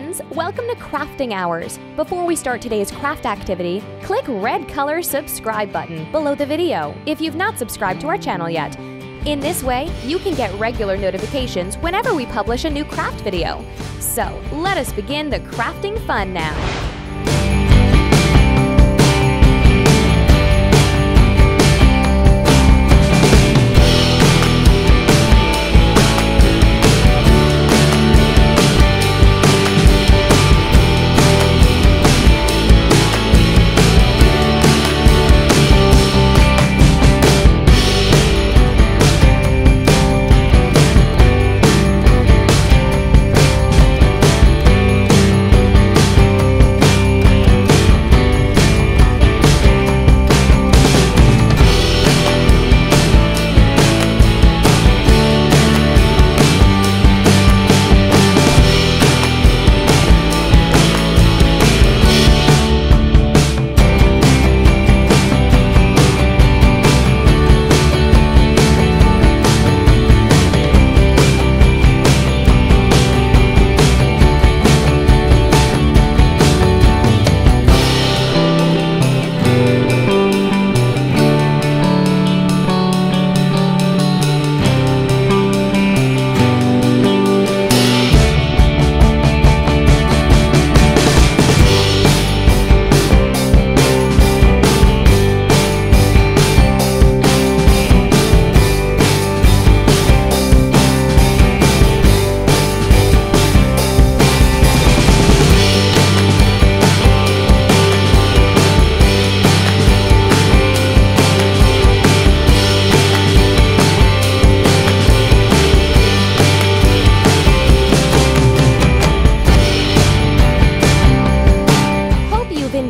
friends, welcome to Crafting Hours. Before we start today's craft activity, click red color subscribe button below the video if you've not subscribed to our channel yet. In this way, you can get regular notifications whenever we publish a new craft video. So, let us begin the crafting fun now.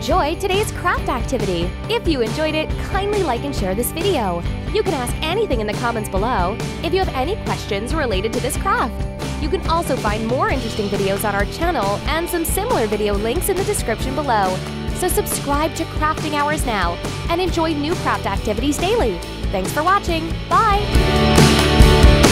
Enjoy today's craft activity. If you enjoyed it, kindly like and share this video. You can ask anything in the comments below if you have any questions related to this craft. You can also find more interesting videos on our channel and some similar video links in the description below. So subscribe to Crafting Hours now and enjoy new craft activities daily. Thanks for watching. Bye!